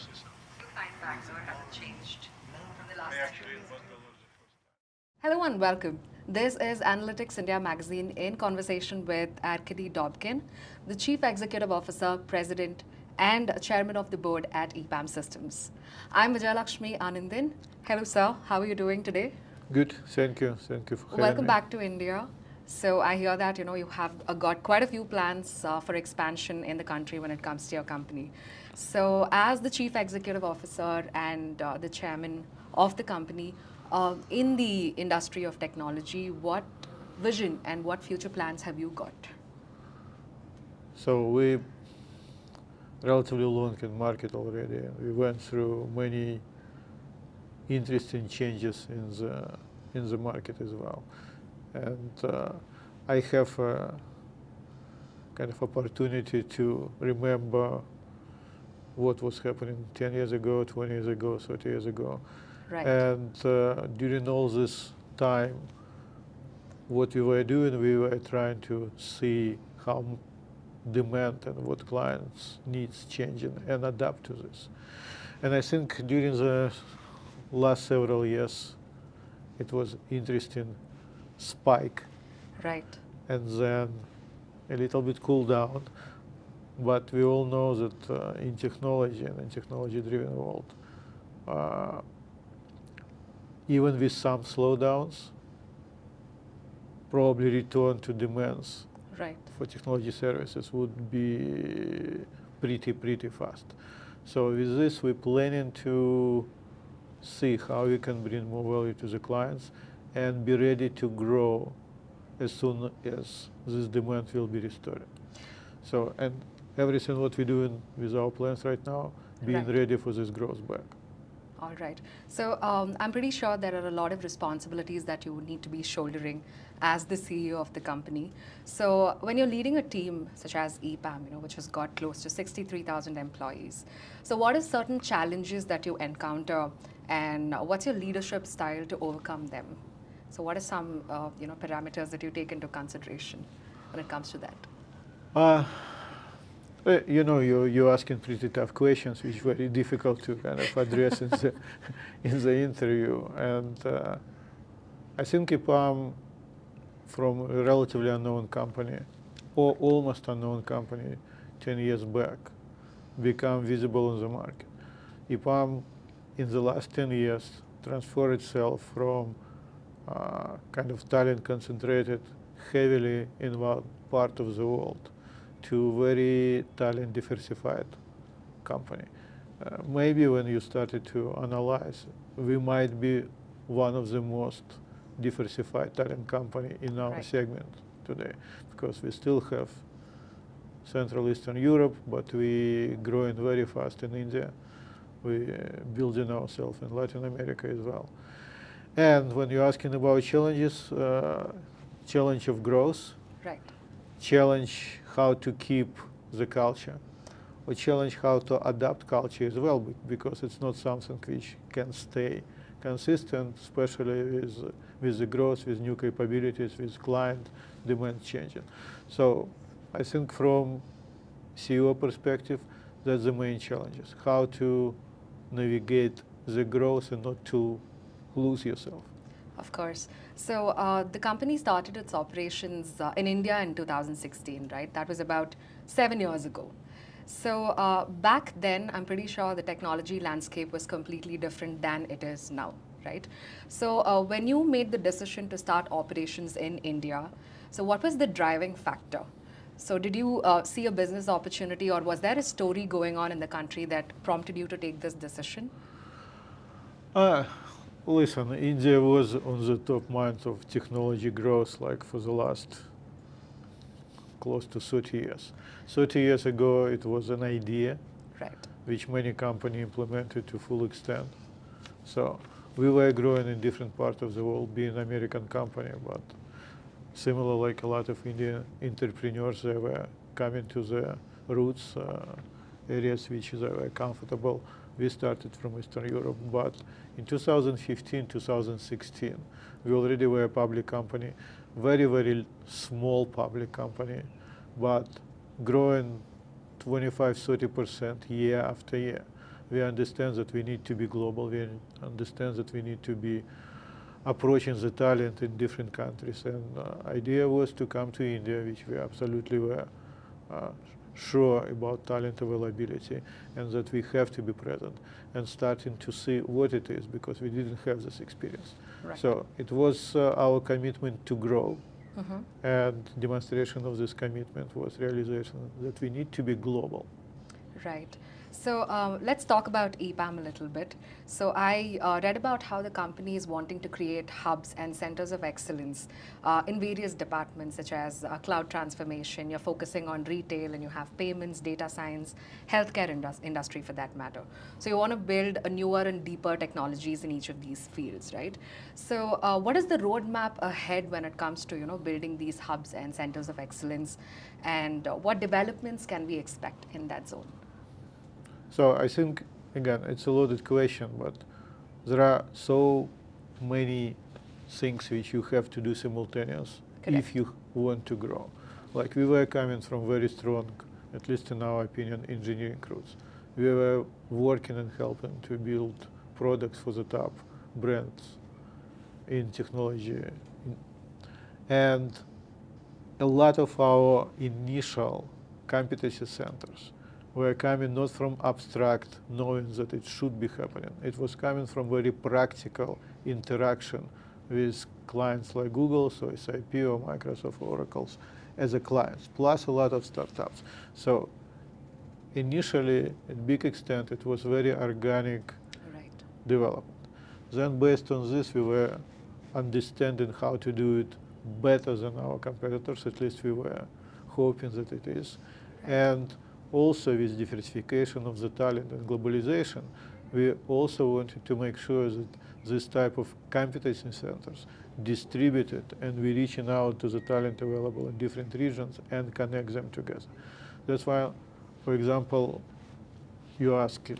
Time factor hasn't changed from the last few years. Hello and welcome. This is Analytics India magazine in conversation with Arkadiy Dobkin, the Chief Executive Officer, President, and Chairman of the Board at Epam Systems. I'm Vijayalakshmi Anandin. Hello, sir. How are you doing today? Good, thank you. Thank you for having Welcome me. back to India. So I hear that you have got quite a few plans for expansion in the country when it comes to your company. So as the chief executive officer and the chairman of the company in the industry of technology, what vision and what future plans have you got? So we relatively long in market already. We went through many interesting changes in the market as well, and I have a kind of opportunity to remember what was happening 10 years ago, 20 years ago, 30 years ago. Right. And during all this time, what we were doing, we were trying to see how demand and what clients needs changing and adapt to this. And I think during the last several years, it was interesting spike Right. and then a little bit cool down. But we all know that in technology and in technology-driven world, uh, even with some slowdowns, probably return to demands Right. for technology services would be pretty fast. So with this, we're planning to see how we can bring more value to the clients and be ready to grow as soon as this demand will be restored. So, and everything what we're doing with our plans right now, being Right. ready for this growth back. All right. So I'm pretty sure there are a lot of responsibilities that you would need to be shouldering as the CEO of the company. So when you're leading a team such as Epam, which has got close to 63,000 employees, so what are certain challenges that you encounter, and what's your leadership style to overcome them? So what are some parameters that you take into consideration when it comes to that? Uh, you're asking pretty tough questions, which very difficult to kind of address in the interview. And I think Epam, from a relatively unknown company, or almost unknown company 10 years back, become visible in the market. Epam, in the last 10 years, transformed itself from kind of talent concentrated heavily in one part of the world to very talent diversified company. Maybe when you started to analyze, we might be one of the most diversified talent company in our Right. segment today, because we still have Central Eastern Europe, but we growing very fast in India. We building ourselves in Latin America as well. And when you're asking about challenges, challenge of growth, Right. challenge how to keep the culture, or challenge how to adapt culture as well, because it's not something which can stay consistent, especially with the growth, with new capabilities, with client demand changing. So I think from CEO perspective, that's the main challenges, how to navigate the growth and not to lose yourself. Of course. So the company started its operations in India in 2016, right? That was about 7 years ago. So back then, I'm pretty sure the technology landscape was completely different than it is now, right? So when you made the decision to start operations in India, so what was the driving factor? So did you see a business opportunity, or was there a story going on in the country that prompted you to take this decision? Uh, Listen, India was on the top mind of technology growth like for the last close to 30 years. 30 years ago, it was an idea Right. which many companies implemented to full extent. So we were growing in different parts of the world, being an American company, but similar like a lot of Indian entrepreneurs, they were coming to the roots, areas which they were comfortable. We started from Eastern Europe, but in 2015, 2016, we already were a public company, very small public company, but growing 25, 30% year after year. we understand that we need to be global. We understand that we need to be approaching the talent in different countries. And idea was to come to India, which we absolutely were sure about talent availability, and that we have to be present, and starting to see what it is, because we didn't have this experience. Right. So it was our commitment to grow, Mhm. and demonstration of this commitment was realization that we need to be global. Right. So let's talk about Epam a little bit. So I read about how the company is wanting to create hubs and centers of excellence in various departments, such as cloud transformation. You're focusing on retail, and you have payments, data science, healthcare industry for that matter. So you want to build a newer and deeper technologies in each of these fields, right? So what is the roadmap ahead when it comes to building these hubs and centers of excellence, and what developments can we expect in that zone? So I think, again, it's a loaded question, but there are so many things which you have to do simultaneous Correct. if you want to grow. Like, we were coming from very strong, at least in our opinion, engineering roots. We were working and helping to build products for the top brands in technology. And a lot of our initial competency centers were coming not from abstract knowing that it should be happening. It was coming from very practical interaction with clients like Google, so SAP or Microsoft, Oracle's as a clients, plus a lot of startups. So initially, at big extent, it was very organic Right. development. Then based on this, we were understanding how to do it better than our competitors, at least we were hoping that it is. Right. And also with diversification of the talent and globalization, we also wanted to make sure that this type of competency centers distributed, and we reaching out to the talent available in different regions and connect them together. That's why, for example, you asked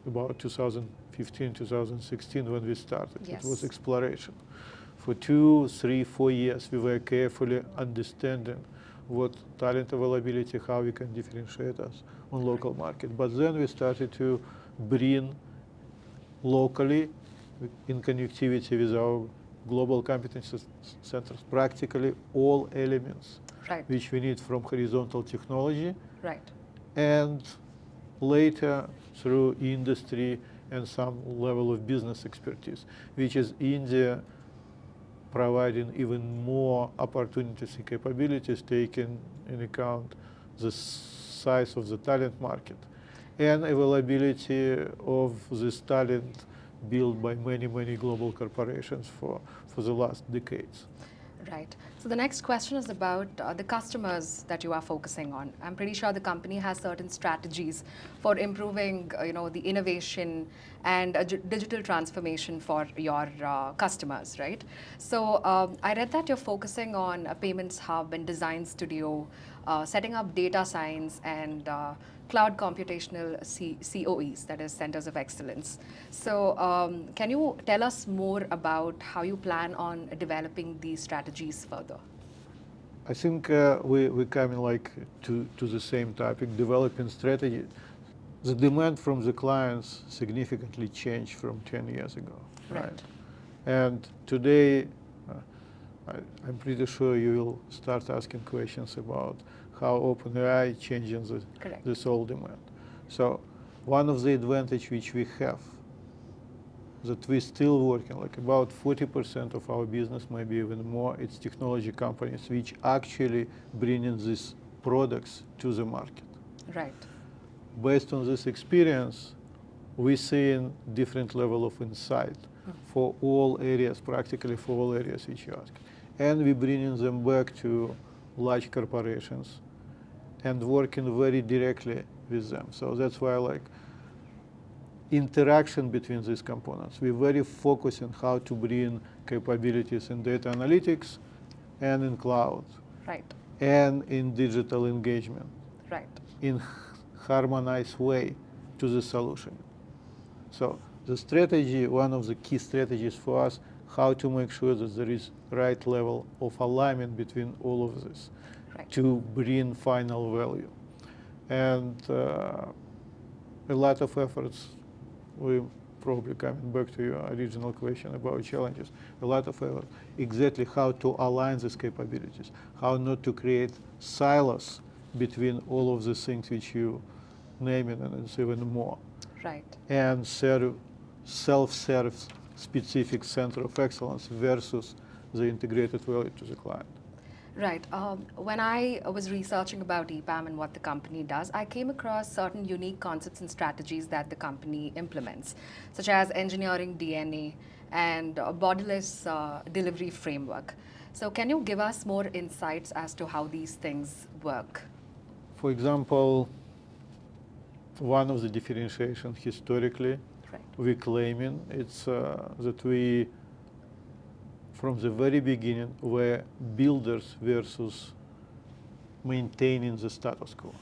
about 2015, 2016 when we started. Yes. It was exploration. For 2, 3, 4 years, we were carefully understanding what talent availability, how we can differentiate us on local market. But then we started to bring locally, in connectivity with our global competency centers, practically all elements Right. which we need from horizontal technology, Right. and later through industry and some level of business expertise, which is India providing even more opportunities and capabilities, taking in account the size of the talent market and availability of this talent built by many, many global corporations for the last decades. Right. So the next question is about the customers that you are focusing on. I'm pretty sure the company has certain strategies for improving, the innovation and digital transformation for your customers, right? So I read that you're focusing on a payments hub and design studio, setting up data science and cloud computational COEs, that is Centers of Excellence. So can you tell us more about how you plan on developing these strategies further? I think we're coming to the same topic, developing strategy. The demand from the clients significantly changed from 10 years ago, right? And today, I'm pretty sure you will start asking questions about how OpenAI changing this whole demand. So one of the advantage which we have, that we're still working, like about 40% of our business, maybe even more, it's technology companies which actually bringing these products to the market. Right. Based on this experience, we're seeing different level of insight for all areas, practically for all areas which you ask. And we're bringing them back to large corporations and working very directly with them. So that's why interaction between these components, we're very focused on how to bring capabilities in data analytics and in cloud. Right. And in digital engagement. Right. In harmonized way to the solution. So the strategy, one of the key strategies for us, how to make sure that there is right level of alignment between all of this to bring final value. And a lot of efforts we probably coming back to your original question about challenges, a lot of effort, exactly how to align these capabilities, how not to create silos between all of the things which you name it, and it's even more. Right. And self-serve specific center of excellence versus the integrated value to the client. Right. When I was researching about Epam and what the company does, I came across certain unique concepts and strategies that the company implements, such as engineering DNA and a borderless delivery framework. So, can you give us more insights as to how these things work? For example, one of the differentiations historically Right. we claiming it's that we from the very beginning were builders versus maintaining the status quo.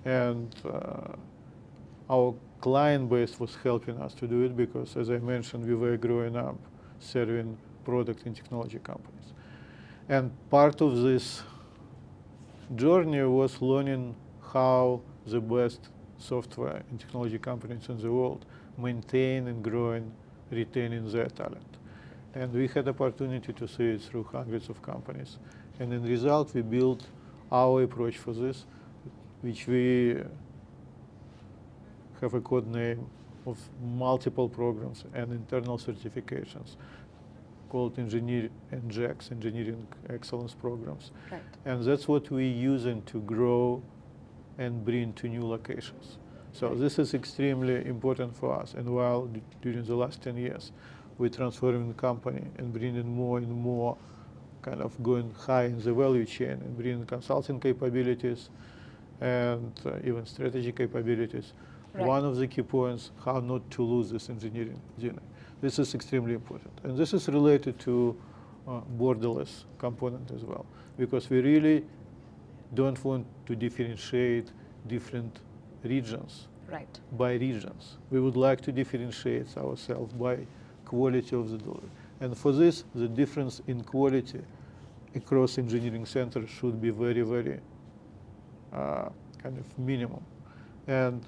And our client base was helping us to do it because, as I mentioned, we were growing up serving product and technology companies. And part of this journey was learning how the best software and technology companies in the world maintain and growing, retaining their talent. And we had opportunity to see it through hundreds of companies. And in result, we built our approach for this, which we have a code name of multiple programs and internal certifications called ENGEX, Engineering Excellence Programs. Right. And that's what we're using to grow and bring to new locations. So this is extremely important for us. And while during the last 10 years, we're transforming the company and bringing more and more kind of going high in the value chain and bringing consulting capabilities and even strategy capabilities. Right. One of the key points, how not to lose this engineering DNA. This is extremely important. And this is related to borderless component as well, because we really don't want to differentiate different regions Right. by regions. We would like to differentiate ourselves by quality of the delivery. And for this, the difference in quality across engineering centers should be very, very kind of minimum. And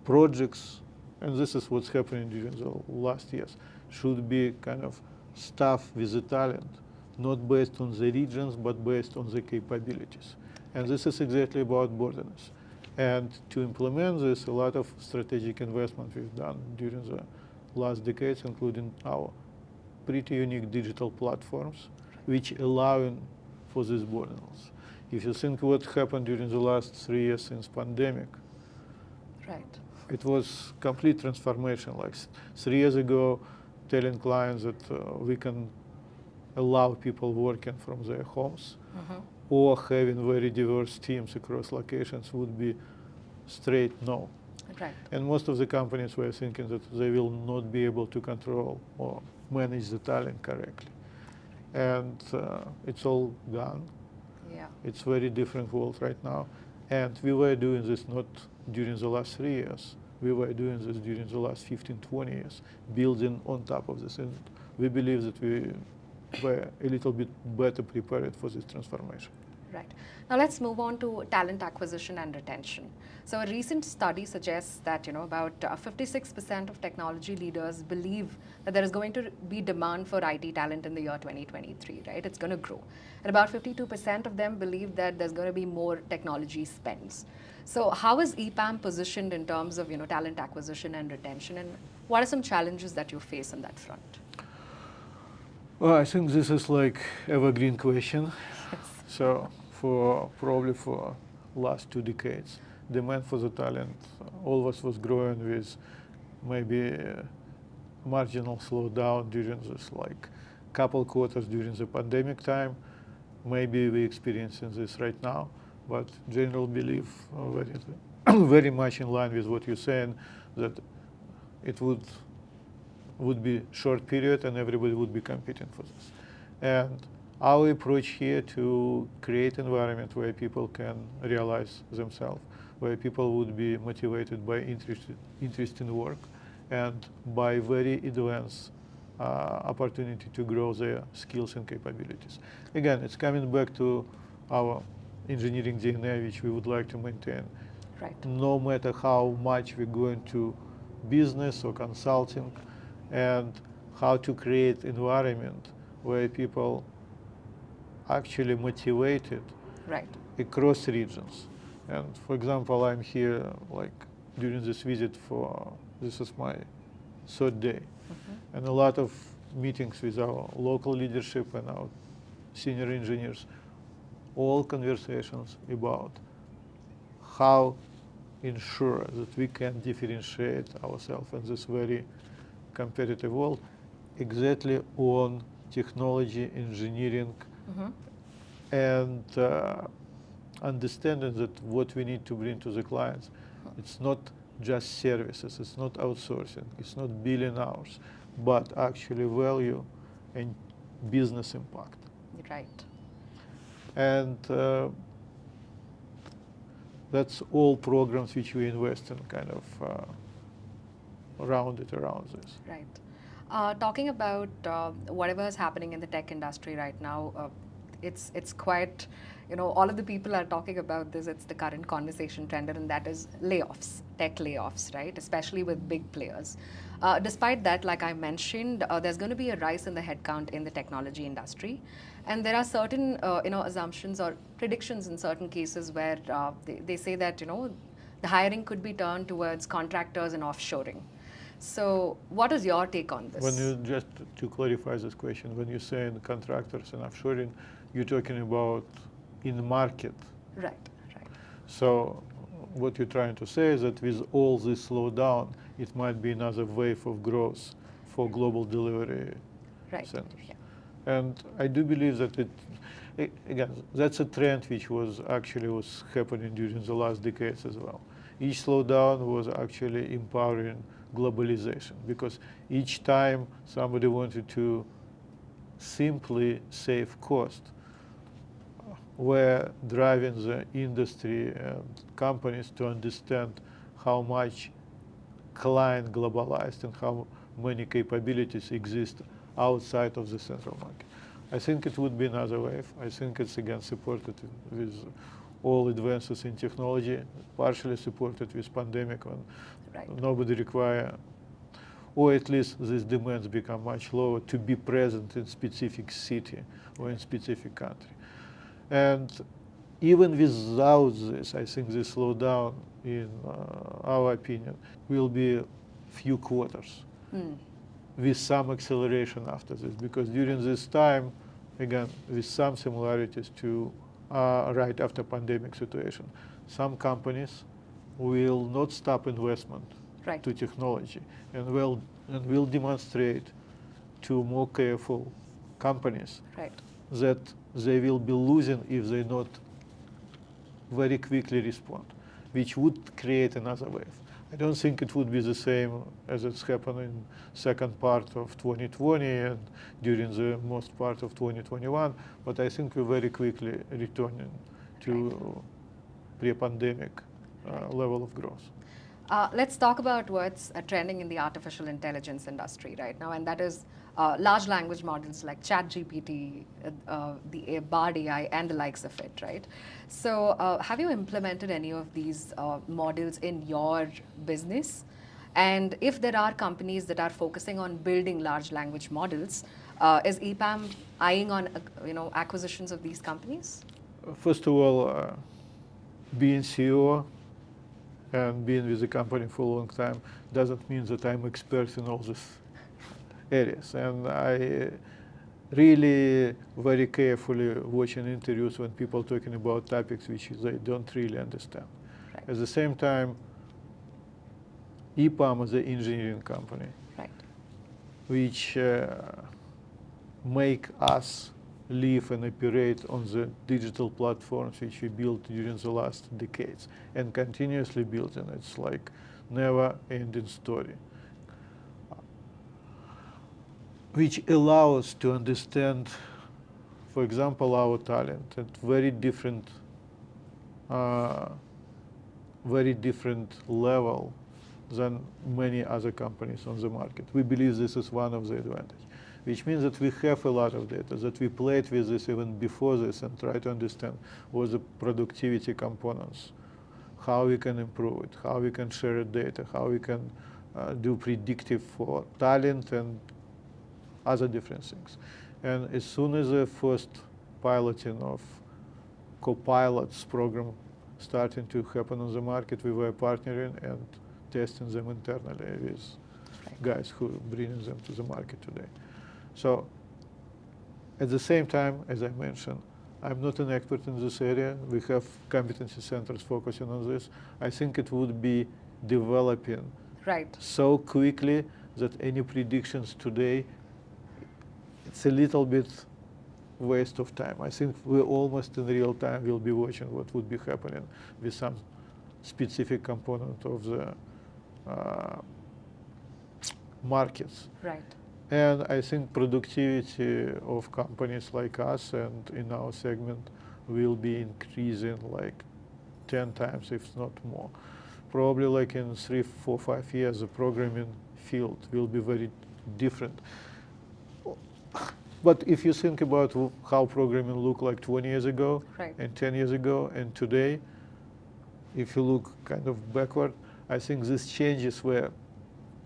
projects, and this is what's happening during the last years, should be kind of staffed with the talent, not based on the regions, but based on the capabilities. And this is exactly about borderness. And to implement this, a lot of strategic investment we've done during the last decades, including our pretty unique digital platforms, which allowing for this borderness. If you think what happened during the last 3 years since pandemic, Right. it was complete transformation. Like 3 years ago, telling clients that we can allow people working from their homes or having very diverse teams across locations would be straight no. Right. And most of the companies were thinking that they will not be able to control or manage the talent correctly. And it's all gone. Yeah. It's very different world right now. And we were doing this not during the last 3 years. We were doing this during the last 15, 20 years, building on top of this. And we believe that we were a little bit better prepared for this transformation. Right. Now let's move on to talent acquisition and retention. So a recent study suggests that about 56% of technology leaders believe that there is going to be demand for IT talent in the year 2023, right? It's going to grow. And about 52% of them believe that there's going to be more technology spends. So how is Epam positioned in terms of talent acquisition and retention, and what are some challenges that you face on that front? Well, I think this is like evergreen question. So probably for last 2 decades, demand for the talent always was growing with maybe marginal slowdown during this like couple quarters during the pandemic time. Maybe we're experiencing this right now, but general belief very much in line with what you're saying, that it would be short period and everybody would be competing for this. And our approach here to create environment where people can realize themselves, where people would be motivated by interest in work and by very advanced opportunity to grow their skills and capabilities. Again, it's coming back to our engineering DNA, which we would like to maintain. Right. No matter how much we're going to business or consulting, and how to create environment where people actually motivated Right. across regions. And for example, I'm here like during this visit this is my third day, and a lot of meetings with our local leadership and our senior engineers, all conversations about how ensure that we can differentiate ourselves in this very competitive world exactly on technology, engineering, and understanding that what we need to bring to the clients, it's not just services, it's not outsourcing, it's not billing hours, but actually value and business impact. Right. And that's all programs which we invest in kind of around this. Right. Talking about whatever is happening in the tech industry right now, it's quite, all of the people are talking about this. It's the current conversation trend, and that is layoffs, tech layoffs, right? Especially with big players. Despite that, like I mentioned, there's going to be a rise in the headcount in the technology industry, and there are certain, assumptions or predictions in certain cases where they say that, the hiring could be turned towards contractors and offshoring. So, what is your take on this? When you, just to clarify this question, when you say in contractors and offshoring, you're talking about in the market. Right, right. So what you're trying to say is that with all this slowdown, it might be another wave of growth for global delivery centers. Yeah. And I do believe that again, that's a trend which was happening during the last decades as well. Each slowdown was actually empowering globalization, because each time somebody wanted to simply save cost, were driving the industry and companies to understand how much client globalized and how many capabilities exist outside of the central market. I think it would be another wave. I think it's again supported with all advances in technology, partially supported with pandemic when nobody require, or at least these demands become much lower to be present in specific city or in specific country. And even without this, I think the slowdown, in our opinion, will be few quarters with some acceleration after this, because during this time, again, with some similarities to right after pandemic situation, some companies will not stop investment to technology and will demonstrate to more careful companies that they will be losing if they not very quickly respond, which would create another wave. I don't think it would be the same as it's happened in second part of 2020 and during the most part of 2021, but I think we're very quickly returning to pre-pandemic level of growth. Let's talk about what's trending in the artificial intelligence industry right now, and that is large language models like ChatGPT, the Bard AI, and the likes of it, right? So have you implemented any of these models in your business? And if there are companies that are focusing on building large language models, is Epam eyeing on acquisitions of these companies? First of all, being CEO and being with the company for a long time doesn't mean that I'm expert in all these areas. And I really very carefully watching interviews when people talking about topics which they don't really understand. At the same time, Epam is an engineering company, which make us live and operate on the digital platforms which we built during the last decades and continuously building. It's like never-ending story, which allow us to understand, for example, our talent at very different level than many other companies on the market. We believe this is one of the advantages, which means that we have a lot of data, that we played with this even before this and try to understand what the productivity components, how we can improve it, how we can share data, how we can do predictive for talent and other different things. And as soon as the first piloting of co-pilots program starting to happen on the market, we were partnering and testing them internally with guys who bringing them to the market today. So at the same time, as I mentioned, I'm not an expert in this area. We have competency centers focusing on this. I think it would be developing so quickly that any predictions today, it's a little bit waste of time. I think we almost in real time will be watching what would be happening with some specific component of the markets. And I think productivity of companies like us and in our segment will be increasing like 10 times, if not more. Probably like in 3, 4, 5 years, the programming field will be very different. But if you think about how programming looked like 20 years ago and 10 years ago and today, if you look kind of backward, I think these changes were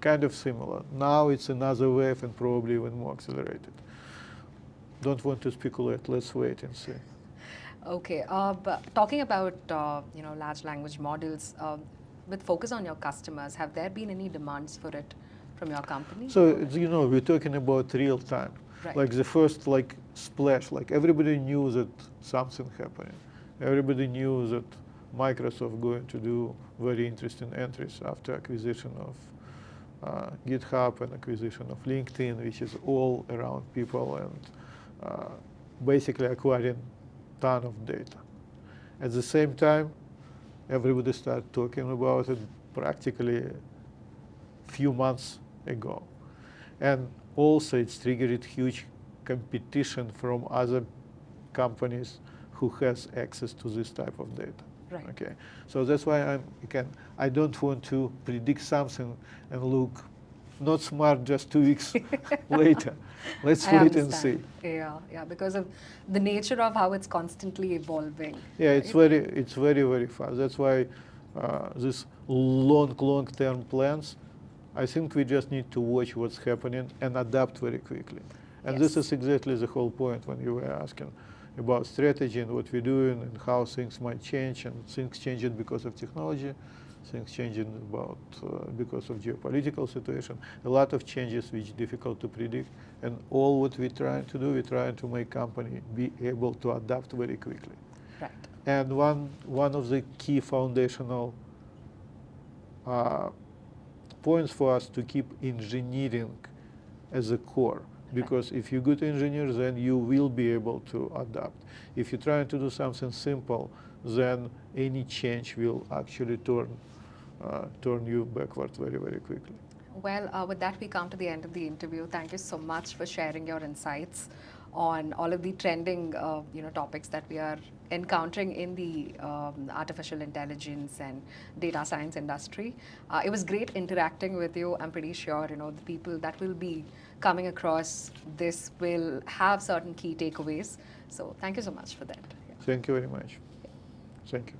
kind of similar. Now it's another wave and probably even more accelerated. Don't want to speculate. Let's wait and see. Okay, but talking about large language models, with focus on your customers, have there been any demands for it from your company? So we're talking about real time. Like the first splash, like everybody knew that something happening. Everybody knew that Microsoft going to do very interesting entries after acquisition of GitHub and acquisition of LinkedIn, which is all around people and basically acquiring ton of data. At the same time, everybody started talking about it practically a few months ago. And also it's triggered huge competition from other companies who has access to this type of data. Okay, so that's why I don't want to predict something and look not smart just 2 weeks later. Let's wait and see. Yeah, because of the nature of how it's constantly evolving. Yeah, it's very, very fast. That's why these long-term plans, I think we just need to watch what's happening and adapt very quickly. And this is exactly the whole point when you were asking about strategy and what we're doing and how things might change, and things changing because of technology, things changing because of geopolitical situation, a lot of changes which are difficult to predict, and all what we're trying to do, we're trying to make company be able to adapt very quickly. And one of the key foundational points for us to keep engineering as a core. Because if you're good engineer, then you will be able to adapt. If you're trying to do something simple, then any change will actually turn you backward very, very quickly. Well, with that, we come to the end of the interview. Thank you so much for sharing your insights on all of the trending topics that we are encountering in the artificial intelligence and data science industry. It was great interacting with you. I'm pretty sure the people that will be coming across this will have certain key takeaways. So thank you so much for that. Thank you very much. Thank you.